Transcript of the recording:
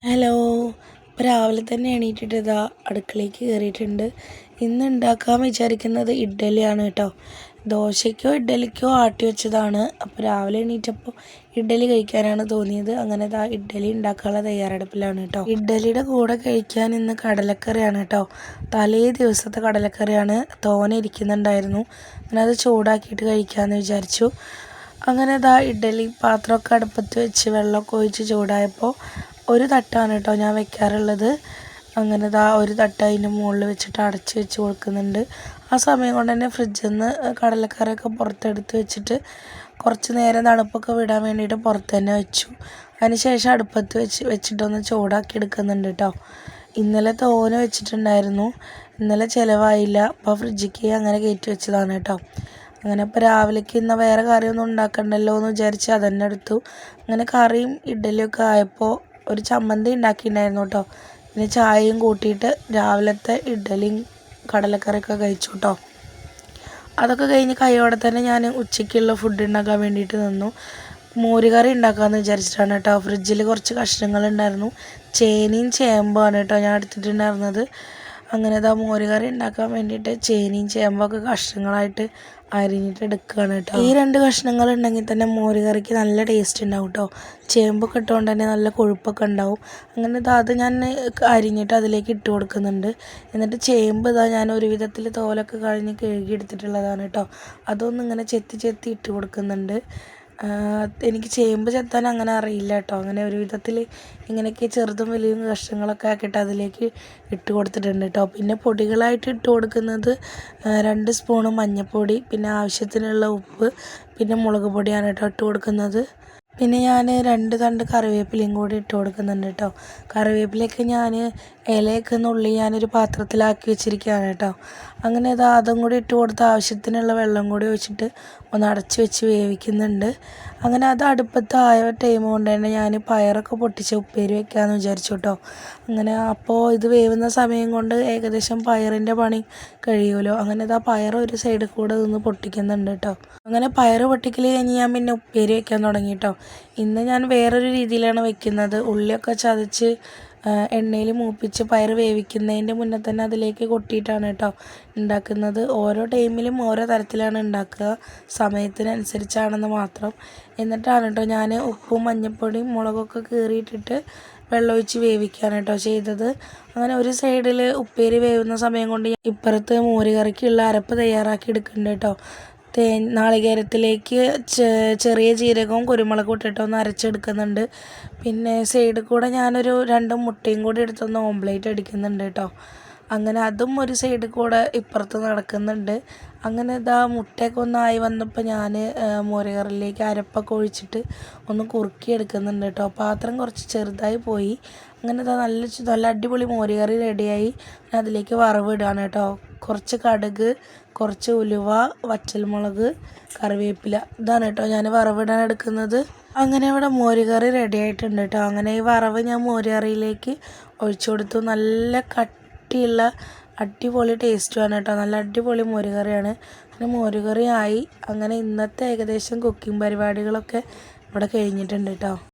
Hello. ഇപ്പോൾ രാവിലെ തന്നെ എണീറ്റിട്ട് ഇതാ അടുക്കളയ്ക്ക് കയറിയിട്ടുണ്ട്. ഇന്ന് ഉണ്ടാക്കാൻ വിചാരിക്കുന്നത് ഇഡ്ഡലിയാണ് കേട്ടോ. ദോശയ്ക്കോ ഇഡ്ഡലിക്കോ ആട്ടി വെച്ചതാണ്. അപ്പോൾ രാവിലെ എണീറ്റപ്പോൾ ഇഡ്ഡലി കഴിക്കാനാണ് തോന്നിയത്. അങ്ങനെ ഇതാ ഇഡ്ഡലി ഉണ്ടാക്കാനുള്ള തയ്യാറെടുപ്പിലാണ് കേട്ടോ. ഇഡ്ഡലിയുടെ കൂടെ കഴിക്കാൻ ഇന്ന് കടലക്കറിയാണ് കേട്ടോ. തലേ ദിവസത്തെ കടലക്കറിയാണ്, തോനെ ഇരിക്കുന്നുണ്ടായിരുന്നു. അങ്ങനെ അത് ചൂടാക്കിയിട്ട് കഴിക്കാമെന്ന് വിചാരിച്ചു. അങ്ങനെ ഇതാ ഇഡ്ഡലി പാത്രമൊക്കെ അടുപ്പത്ത് വെച്ച് വെള്ളമൊക്കെ ഒഴിച്ച് ചൂടായപ്പോൾ ഒരു തട്ടാണ് കേട്ടോ ഞാൻ വെക്കാറുള്ളത്. അങ്ങനെ ഇതാ ഒരു തട്ട് അതിൻ്റെ മുകളിൽ വെച്ചിട്ട് അടച്ച് വെച്ച് കൊടുക്കുന്നുണ്ട്. ആ സമയം കൊണ്ട് തന്നെ ഫ്രിഡ്ജിൽ നിന്ന് കടലക്കറിയൊക്കെ പുറത്തെടുത്ത് വെച്ചിട്ട് കുറച്ച് നേരം തണുപ്പൊക്കെ വിടാൻ വേണ്ടിയിട്ട് പുറത്ത് തന്നെ വെച്ചു. അതിന് ശേഷം അടുപ്പത്ത് വെച്ചിട്ടൊന്ന് ചൂടാക്കി എടുക്കുന്നുണ്ട് കേട്ടോ. ഇന്നലെ തോനെ വെച്ചിട്ടുണ്ടായിരുന്നു, ഇന്നലെ ചിലവായില്ല. അപ്പോൾ ഫ്രിഡ്ജിക്ക് അങ്ങനെ കയറ്റി വെച്ചതാണ് കേട്ടോ. അങ്ങനെ ഇപ്പോൾ രാവിലേക്ക് ഇന്ന് വേറെ കറിയൊന്നും ഉണ്ടാക്കണ്ടല്ലോ എന്ന് വിചാരിച്ച് അതന്നെ എടുത്തു. അങ്ങനെ കറിയും ഇഡ്ഡലിയൊക്കെ ആയപ്പോൾ ഒരു ചമ്മന്തി ഉണ്ടാക്കിയിട്ടുണ്ടായിരുന്നു കേട്ടോ. പിന്നെ ചായയും കൂട്ടിയിട്ട് രാവിലത്തെ ഇഡ്ഡലിയും കടലക്കറിയൊക്കെ കഴിച്ചു കേട്ടോ. അതൊക്കെ കഴിഞ്ഞ് കൈയോടെ തന്നെ ഞാൻ ഉച്ചയ്ക്കുള്ള ഫുഡ് ഉണ്ടാക്കാൻ വേണ്ടിയിട്ട് നിന്നു. മോരുകറി ഉണ്ടാക്കാമെന്ന് വിചാരിച്ചിട്ടാണ് കേട്ടോ. ഫ്രിഡ്ജിൽ കുറച്ച് കഷ്ണങ്ങളുണ്ടായിരുന്നു, ചേനയും ചേമ്പുമാണ് കേട്ടോ ഞാൻ എടുത്തിട്ടുണ്ടായിരുന്നത്. അങ്ങനെ ഇതാ മോരുകറി ഉണ്ടാക്കാൻ വേണ്ടിയിട്ട് ചേനയും ചേമ്പൊക്കെ കഷ്ണങ്ങളായിട്ട് അരിഞ്ഞിട്ട് എടുക്കുകയാണ് കേട്ടോ. ഈ രണ്ട് കഷ്ണങ്ങൾ ഉണ്ടെങ്കിൽ തന്നെ മോരുകറിക്ക് നല്ല ടേസ്റ്റ് ഉണ്ടാവും കേട്ടോ. ചേമ്പൊക്കെ ഇട്ടുകൊണ്ട് തന്നെ നല്ല കൊഴുപ്പൊക്കെ ഉണ്ടാവും. അങ്ങനെ അത് ഞാൻ അരിഞ്ഞിട്ട് അതിലേക്ക് ഇട്ട് കൊടുക്കുന്നുണ്ട്. എന്നിട്ട് ചേമ്പ് ഞാൻ ഒരു വിധത്തിൽ തോലൊക്കെ കഴിഞ്ഞ് കഴുകി എടുത്തിട്ടുള്ളതാണ് കേട്ടോ. അതൊന്നും ഇങ്ങനെ ചെത്തി ഇട്ട് കൊടുക്കുന്നുണ്ട്. എനിക്ക് ചേമ്പ് ചെത്താൻ അങ്ങനെ അറിയില്ല കേട്ടോ. അങ്ങനെ ഒരു വിധത്തിൽ ഇങ്ങനെയൊക്കെ ചെറുതും വലിയ കഷ്ണങ്ങളൊക്കെ ആക്കിയിട്ട് അതിലേക്ക് ഇട്ട് കൊടുത്തിട്ടുണ്ട് കേട്ടോ. പിന്നെ പൊടികളായിട്ട് ഇട്ട് കൊടുക്കുന്നത് 2 സ്പൂണ് മഞ്ഞൾപ്പൊടി, പിന്നെ ആവശ്യത്തിനുള്ള ഉപ്പ്, പിന്നെ മുളക് പൊടിയാണ് കേട്ടോ ഇട്ട് കൊടുക്കുന്നത്. പിന്നെ ഞാൻ 2 തണ്ട് കറിവേപ്പിലയും കൂടി ഇട്ട് കൊടുക്കുന്നുണ്ട് കേട്ടോ. കറിവേപ്പിലയൊക്കെ ഞാൻ ഇലയൊക്കെ നുള്ളി ഞാനൊരു പാത്രത്തിലാക്കി വെച്ചിരിക്കുകയാണ് കേട്ടോ. അങ്ങനെ അതും കൂടി ഇട്ട് കൊടുത്ത് ആവശ്യത്തിനുള്ള വെള്ളം കൂടി ഒഴിച്ചിട്ട് ഒന്ന് അടച്ച് വെച്ച് വേവിക്കുന്നുണ്ട്. അങ്ങനെ അത് അടുപ്പത്തായ ടൈം കൊണ്ട് തന്നെ ഞാൻ പയറൊക്കെ പൊട്ടിച്ച് ഉപ്പേരി വെക്കാമെന്ന് വിചാരിച്ചു കേട്ടോ. അങ്ങനെ അപ്പോൾ ഇത് വേവുന്ന സമയം കൊണ്ട് ഏകദേശം പയറിൻ്റെ പണി കഴിയുമല്ലോ. അങ്ങനെ പയർ ഒരു സൈഡിൽ കൂടെ നിന്ന് പൊട്ടിക്കുന്നുണ്ട് കേട്ടോ. അങ്ങനെ പയർ പൊട്ടിക്കൽ കഴിഞ്ഞ് ഞാൻ പിന്നെ ഉപ്പേരി വെക്കാൻ തുടങ്ങി കേട്ടോ. ഇന്ന് ഞാൻ വേറൊരു രീതിയിലാണ് വെക്കുന്നത്. ഉള്ളിയൊക്കെ ചതച്ച് എണ്ണയിൽ മൂപ്പിച്ച് പയർ വേവിക്കുന്നതിൻ്റെ മുന്നേ തന്നെ അതിലേക്ക് കൊട്ടിയിട്ടാണ് കേട്ടോ ഉണ്ടാക്കുന്നത്. ഓരോ ടൈമിലും ഓരോ തരത്തിലാണ് ഉണ്ടാക്കുക, സമയത്തിനനുസരിച്ചാണെന്ന് മാത്രം. എന്നിട്ടാണ് കേട്ടോ ഞാൻ ഉപ്പും മഞ്ഞൾപ്പൊടിയും മുളകൊക്കെ കീറിയിട്ടിട്ട് വെള്ളമൊഴിച്ച് വേവിക്കുകയാണ് കേട്ടോ ചെയ്തത്. അങ്ങനെ ഒരു സൈഡിൽ ഉപ്പേരി വേവുന്ന സമയം കൊണ്ട് ഇപ്പുറത്ത് മോരുകറിക്കുള്ള അരപ്പ് തയ്യാറാക്കി എടുക്കുന്നുണ്ട് കേട്ടോ. നാളികേരത്തിലേക്ക് ചെറിയ ജീരകവും കുരുമുളകും ഇട്ടിട്ടൊന്ന് അരച്ചെടുക്കുന്നുണ്ട്. പിന്നെ സൈഡിൽ കൂടെ ഞാനൊരു 2 മുട്ടയും കൂടി എടുത്തൊന്ന് ഓംപ്ലേറ്റ് അടിക്കുന്നുണ്ട് കേട്ടോ. അങ്ങനെ അതും ഒരു സൈഡിൽ കൂടെ ഇപ്പുറത്ത് നടക്കുന്നുണ്ട്. അങ്ങനെ മുട്ടയൊക്കെ ഒന്നായി വന്നപ്പോൾ ഞാൻ മോരുകറിയിലേക്ക് അരപ്പൊക്കെ ഒഴിച്ചിട്ട് ഒന്ന് കുറുക്കി എടുക്കുന്നുണ്ട് കേട്ടോ. പാത്രം കുറച്ച് ചെറുതായി പോയി. അങ്ങനെ നല്ല അടിപൊളി മോരുകറി റെഡിയായി. അതിലേക്ക് വറവിടാണ് കേട്ടോ. കുറച്ച് കടുക്, കുറച്ച് ഉലുവ, വറ്റൽമുളക്, കറിവേപ്പില, ഇതാണ് കേട്ടോ ഞാൻ വറവിടാൻ എടുക്കുന്നത്. അങ്ങനെ ഇവിടെ മോരുകറി റെഡി ആയിട്ടുണ്ട് കേട്ടോ. അങ്ങനെ ഈ വറവ് ഞാൻ മോരുകറിയിലേക്ക് ഒഴിച്ചു കൊടുത്തു. നല്ല കട്ടിയുള്ള അടിപൊളി ടേസ്റ്റുമാണ് കേട്ടോ. നല്ല അടിപൊളി മോരുകറിയാണ്. അങ്ങനെ മോരുകറി ആയി. അങ്ങനെ ഇന്നത്തെ ഏകദേശം കുക്കിംഗ് പരിപാടികളൊക്കെ ഇവിടെ കഴിഞ്ഞിട്ടുണ്ട് കേട്ടോ.